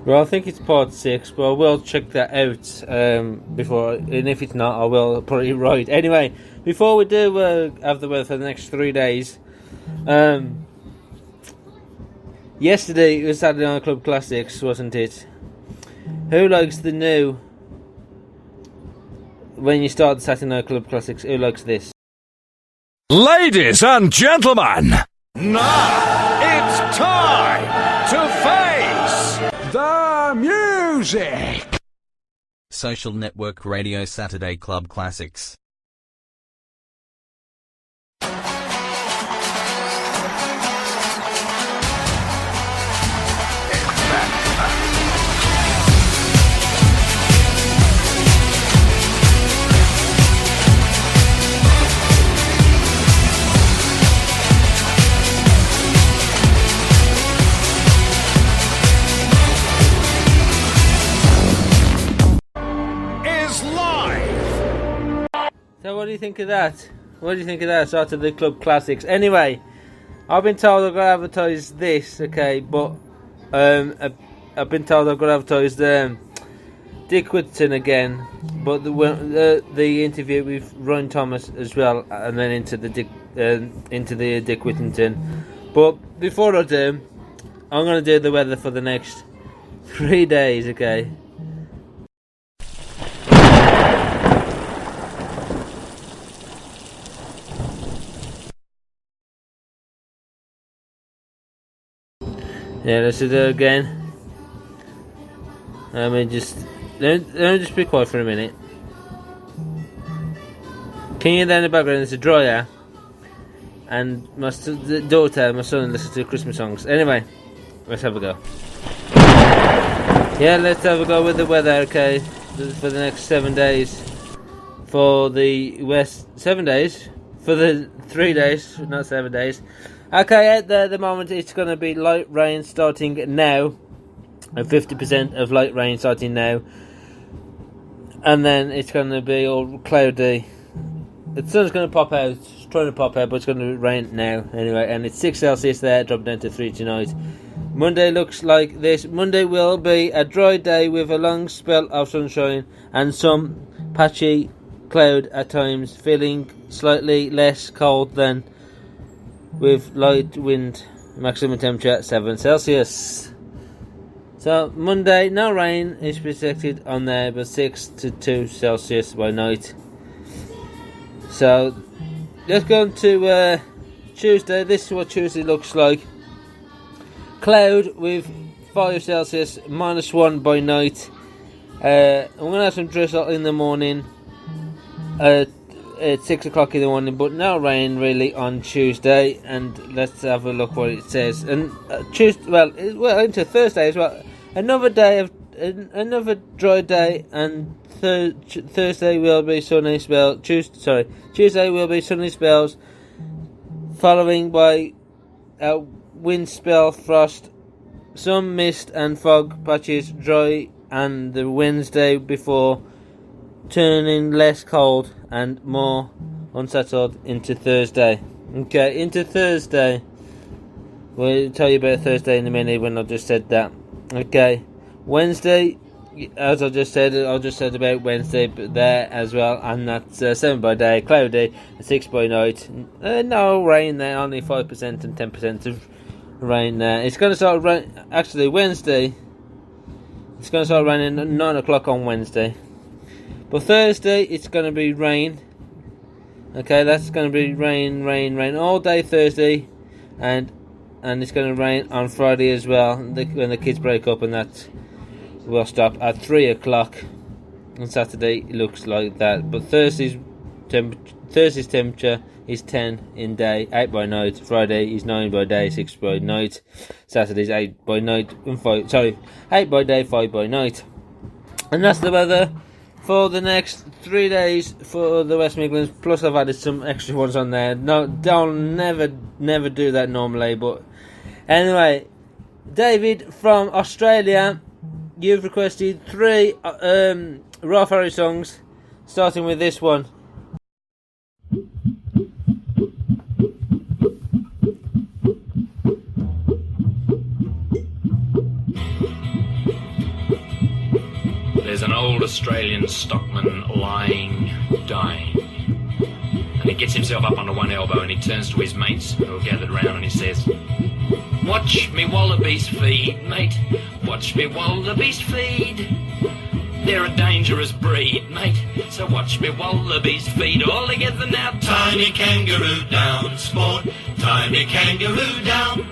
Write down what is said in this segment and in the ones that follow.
Well, I think it's part 6, but I will check that out before, and if it's not, I will put it right. Anyway, before we do have the weather for the next 3 days, yesterday was Saturday Night Club Classics, wasn't it? Who likes the new, when you start the Saturday Night Club Classics, who likes this? Ladies and gentlemen, now it's time to face the music. Social Network Radio Saturday Club Classics. So what do you think of that? What do you think of that? Saturday Club Classics. Anyway, I've been told I've got to advertise this, okay, but I've been told I've got to advertise Dick Whittington again, but the interview with Ryan Thomas as well, and then into the Dick Whittington. But before I do, I'm going to do the weather for the next 3 days, okay? Yeah, let's do it again. Let me just be quiet for a minute. Can you hear that in the background? There's a dryer, and my daughter, my son, listens to Christmas songs. Anyway, let's have a go. Yeah, let's have a go with the weather, okay, for the next 7 days. For the west, 7 days? For the 3 days, not 7 days. Okay, at the moment it's going to be light rain starting now. 50% of light rain starting now. And then it's going to be all cloudy. The sun's going to pop out. It's trying to pop out, but it's going to rain now. Anyway, and it's 6 Celsius there, dropping down to 3 tonight. Monday looks like this. Monday will be a dry day with a long spell of sunshine and some patchy cloud at times, feeling slightly less cold than with light wind, maximum temperature 7 Celsius. So Monday, no rain is projected on there, but 6 to 2 Celsius by night. So let's go on to Tuesday. This is what Tuesday looks like. Cloud with 5 Celsius, -1 by night. I'm going to have some drizzle in the morning. At 6 o'clock in the morning, but no rain really on Tuesday. And let's have a look what it says. And Tuesday, well, into Thursday as well. Another dry day, and Thursday will be sunny spells. Tuesday will be sunny spells, following by a wind spell, frost, some mist and fog patches, dry, and the Wednesday before turning less cold and more unsettled into Thursday. Okay, into Thursday. We'll tell you about Thursday in a minute when I just said that. Okay, Wednesday, as I just said about Wednesday there as well, and that's 7 by day, cloudy, 6 by night. No rain there, only 5% and 10% of rain there. It's going to start rain. Actually, Wednesday, it's going to start raining at 9 o'clock on Wednesday. But Thursday, it's going to be rain. Okay, that's going to be rain all day Thursday, and it's going to rain on Friday as well. When the kids break up, and that will stop at 3 o'clock on Saturday. It looks like that. But Thursday's temperature is 10 in day, 8 by night. Friday is 9 by day, 6 by night. Saturday's 8 by night, 8 by day, 5 by night. And that's the weather for the next 3 days for the West Midlands. Plus I've added some extra ones on there. No, don't never do that normally, but anyway, David from Australia, you've requested 3 Raw Ferry songs, starting with this one. There's an old Australian stockman lying, dying. And he gets himself up onto one elbow and he turns to his mates who are gathered round and he says, "Watch me wallabies feed, mate. Watch me wallabies feed. They're a dangerous breed, mate. So watch me wallabies feed. All together now. Tie me kangaroo down, sport. Tie me kangaroo down.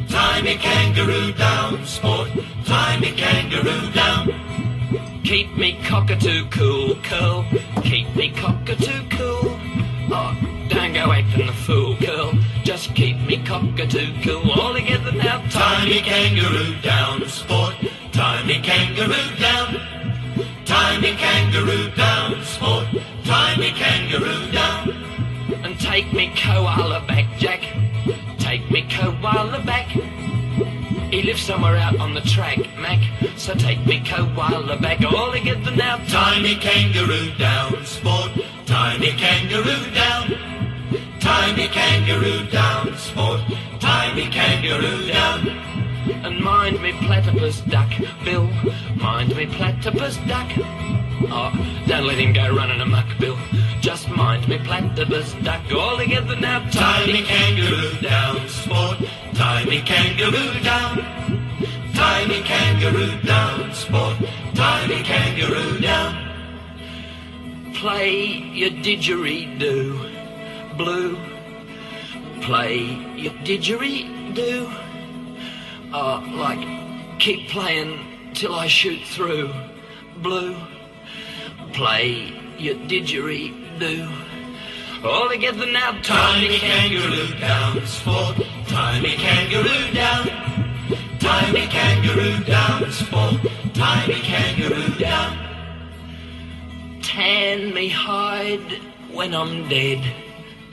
Tie me kangaroo down, sport. Tie me kangaroo down. Keep me cockatoo cool, curl. Keep me cockatoo cool. Oh, don't go acting the fool, curl. Just keep me cockatoo cool. All together now. Tie me kangaroo down, sport. Tie me kangaroo down. Tie me kangaroo down, sport. Tie me kangaroo down. And take me koala back, Jack. Take me koala back. He lives somewhere out on the track, Mac. So take me koala back. All together now. Tie me kangaroo down, sport. Tie me kangaroo down. Tie me kangaroo down, sport. Tie me kangaroo down. And mind me platypus duck, Bill. Mind me platypus duck. Oh, don't let him go running amok, Bill. Just mind me platypus duck. All together now. Tie me kangaroo down, sport. Tie me kangaroo down. Tie me kangaroo down, sport. Tie me kangaroo down. Play your didgeridoo, blue. Play your didgeridoo. Like, keep playing till I shoot through, blue. Play your didgeridoo. All together now. Tie me kangaroo down, sport. Tie me kangaroo down. Tie me kangaroo down, sport. Tie me kangaroo down. Tan me hide when I'm dead,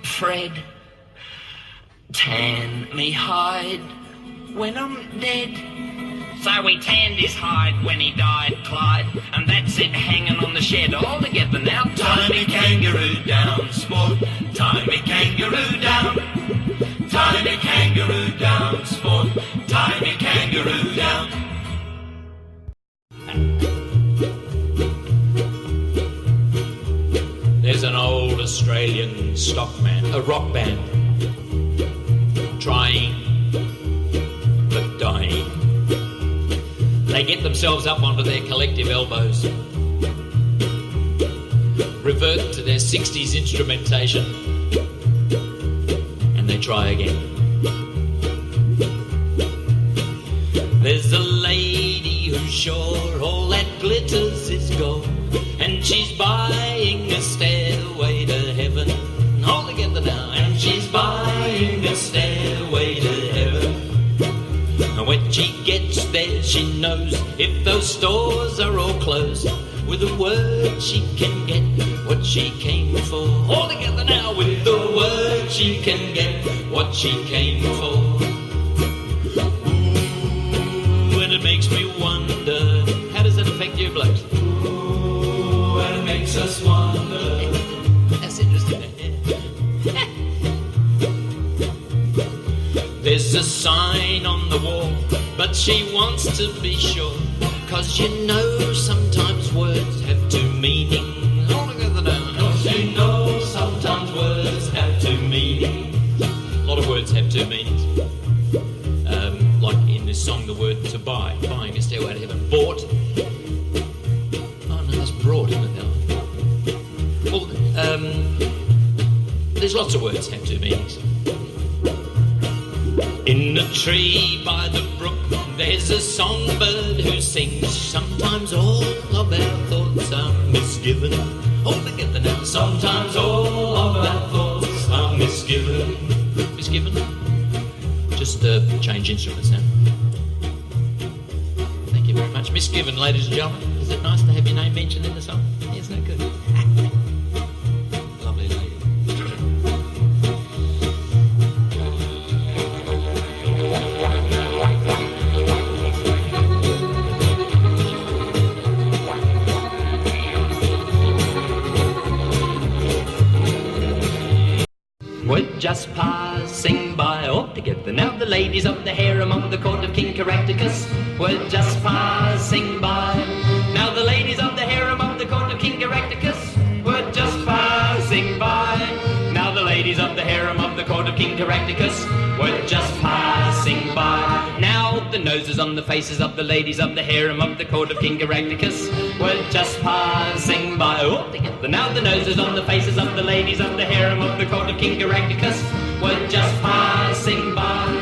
Fred. Tan me hide when I'm dead. So we tanned his hide when he died, Clyde, and that's it hanging on the shed. All together now. Tie me kangaroo down, sport. Tie me kangaroo down. Tie me kangaroo down, sport. Tie me kangaroo down. There's an old Australian stockman, a rock band, trying but dying. They get themselves up onto their collective elbows, revert to their 60s instrumentation, and they try again. There's a lady who's sure all that glitters is gold, and she's buying a stairway to heaven. All together now. And she's buying a stairway to heaven. And when she gets there, she knows if those stores are all closed, with a word she can get what she came for. All together now. With the word she can get what she came for. Ooh, and it makes me wonder, how does it affect you blokes? Ooh, and it makes us wonder. That's interesting. There's a sign on the wall, but she wants to be sure, 'cause you know sometimes words have two meanings. All together now. 'Cause you know sometimes words have two meanings. A lot of words have two meanings. Like in this song, the word to buy, buying a stairway to heaven. Bought. Oh no, that's brought, isn't it? Well, there's lots of words have two meanings. In a tree by the brook, there's a songbird who sings. Sometimes all of our thoughts are misgiven. All together now. Sometimes all of our thoughts are misgiven. Misgiven? Just change instruments now. Thank you very much. Misgiven, ladies and gentlemen. Is it nice to have your name mentioned in the song? Isn't it good? Lovely lady. We're just passing by all together. Now the ladies of the harem of the court of King Caractacus. We're just passing by. Now the ladies Erraticus were just passing by. Now the noses on the faces of the ladies of the harem of the court of King Erraticus were just passing by. Oh, now the noses on the faces of the ladies of the harem of the court of King Erraticus were just passing by.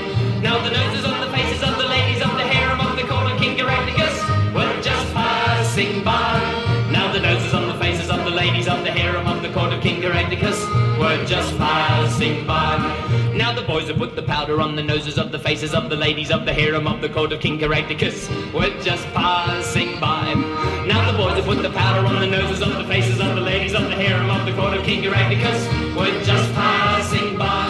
Now the noses on the faces of the ladies of the harem of the court of King Erraticus were just passing by. Now the noses on the faces of the ladies of the harem of the court of King Erraticus were just passing by. Now the boys who put the powder on the noses of the faces of the ladies of the harem of the court of King Erraticus were just passing by. Now the boys who put the powder on the noses of the faces of the ladies of the harem of the court of King Erraticus were just passing by.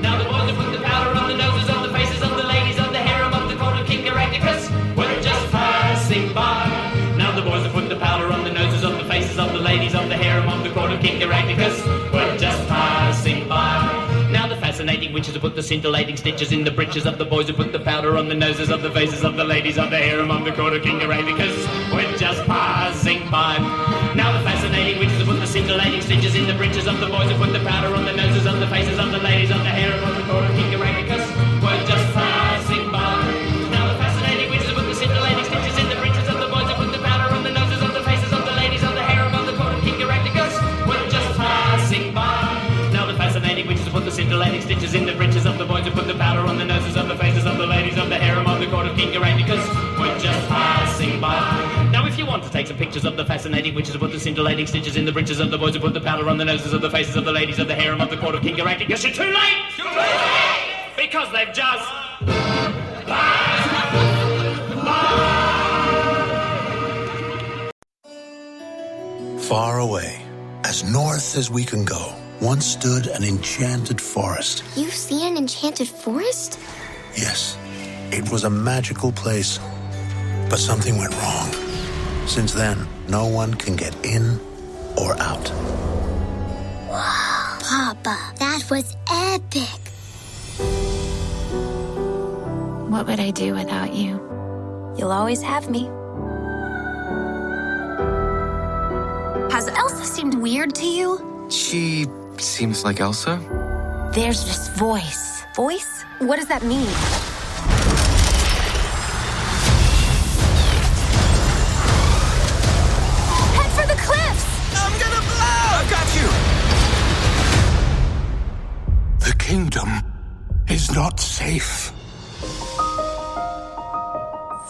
Now the boys who put the powder on the noses of the faces of the ladies of the harem of the court of King Erraticus were just passing by. Now the boys who put the powder on the noses of the faces of the ladies of the harem of the court of King Erraticus were just passing by. Now the fascinating witches who put the scintillating stitches in the breeches of the boys who put the powder on the noses of the faces of the ladies of the harem of the court of King Erraticus were just passing by. Now the fascinating witches who put the scintillating stitches in the breeches of the boys who put the powder on the noses of the faces of the ladies of the harem of the court of King Erraticus were just passing by. Now the fascinating witches who put the scintillating stitches in the breeches of the boys who put the powder on the noses of the faces of the ladies of the harem of the court of King Erraticus were just passing by. Now the fascinating witches who put the scintillating stitches in the breeches of the boys who put the powder on the noses of the faces of the ladies of the harem of the court of King Erraticus were just passing by. Now if you want to take some pictures of the fascinating witches who put the scintillating stitches in the breeches of the boys who put the powder on the noses of the faces of the ladies of the harem of the court of King Erraticus, you're too late! Too late! Because they've just... Far away, as north as we can go, once stood an enchanted forest. You've seen an enchanted forest? Yes, it was a magical place. But something went wrong. Since then, no one can get in or out. Wow, Papa, that was epic. What would I do without you? You'll always have me. Has Elsa seemed weird to you? She seems like Elsa. There's this voice. Voice? What does that mean? Head for the cliffs! I'm gonna blow! I've got you! The kingdom is not safe.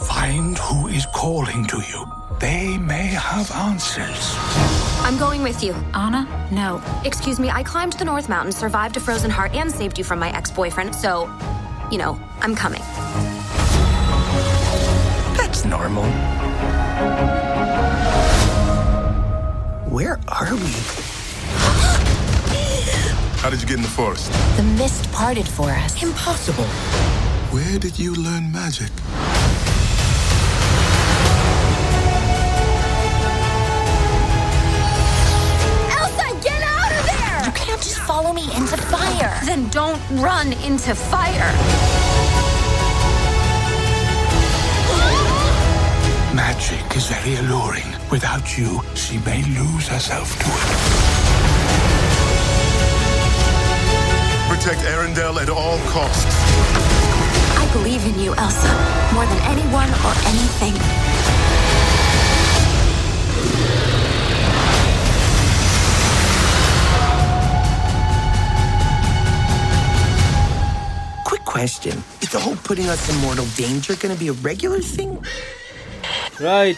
Find who is calling to you. They may have answers. I'm going with you. Anna? No. Excuse me, I climbed the North Mountain, survived a frozen heart, and saved you from my ex-boyfriend, so, you know, I'm coming. That's normal. Where are we? How did you get in the forest? The mist parted for us. Impossible. Where did you learn magic? You can't just follow me into fire. Then don't run into fire. Magic is very alluring. Without you, she may lose herself to it. Protect Arendelle at all costs. I believe in you, Elsa, more than anyone or anything. Question. Is the whole putting us in mortal danger going to be a regular thing? Right,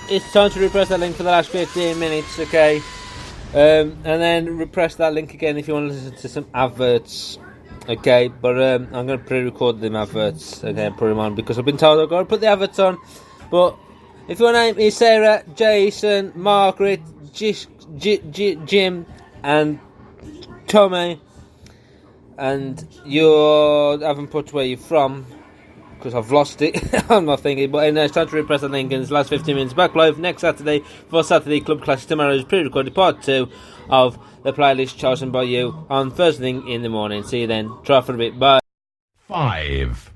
it's time to repress that link for the last 15 minutes, okay? And then repress that link again if you want to listen to some adverts, okay? But I'm going to pre-record them adverts, okay, and put them on because I've been told I've got to put the adverts on. But if your name is Sarah, Jason, Margaret, Jim, and Tommy, and you haven't put where you're from because I've lost it on my thingy, but anyway, it's time to repress the link and it's the last 15 minutes back live next Saturday for Saturday Club Classic. Tomorrow's pre-recorded part 2 of the playlist chosen by you on first thing in the morning. See you then. Try for a bit. Bye. 5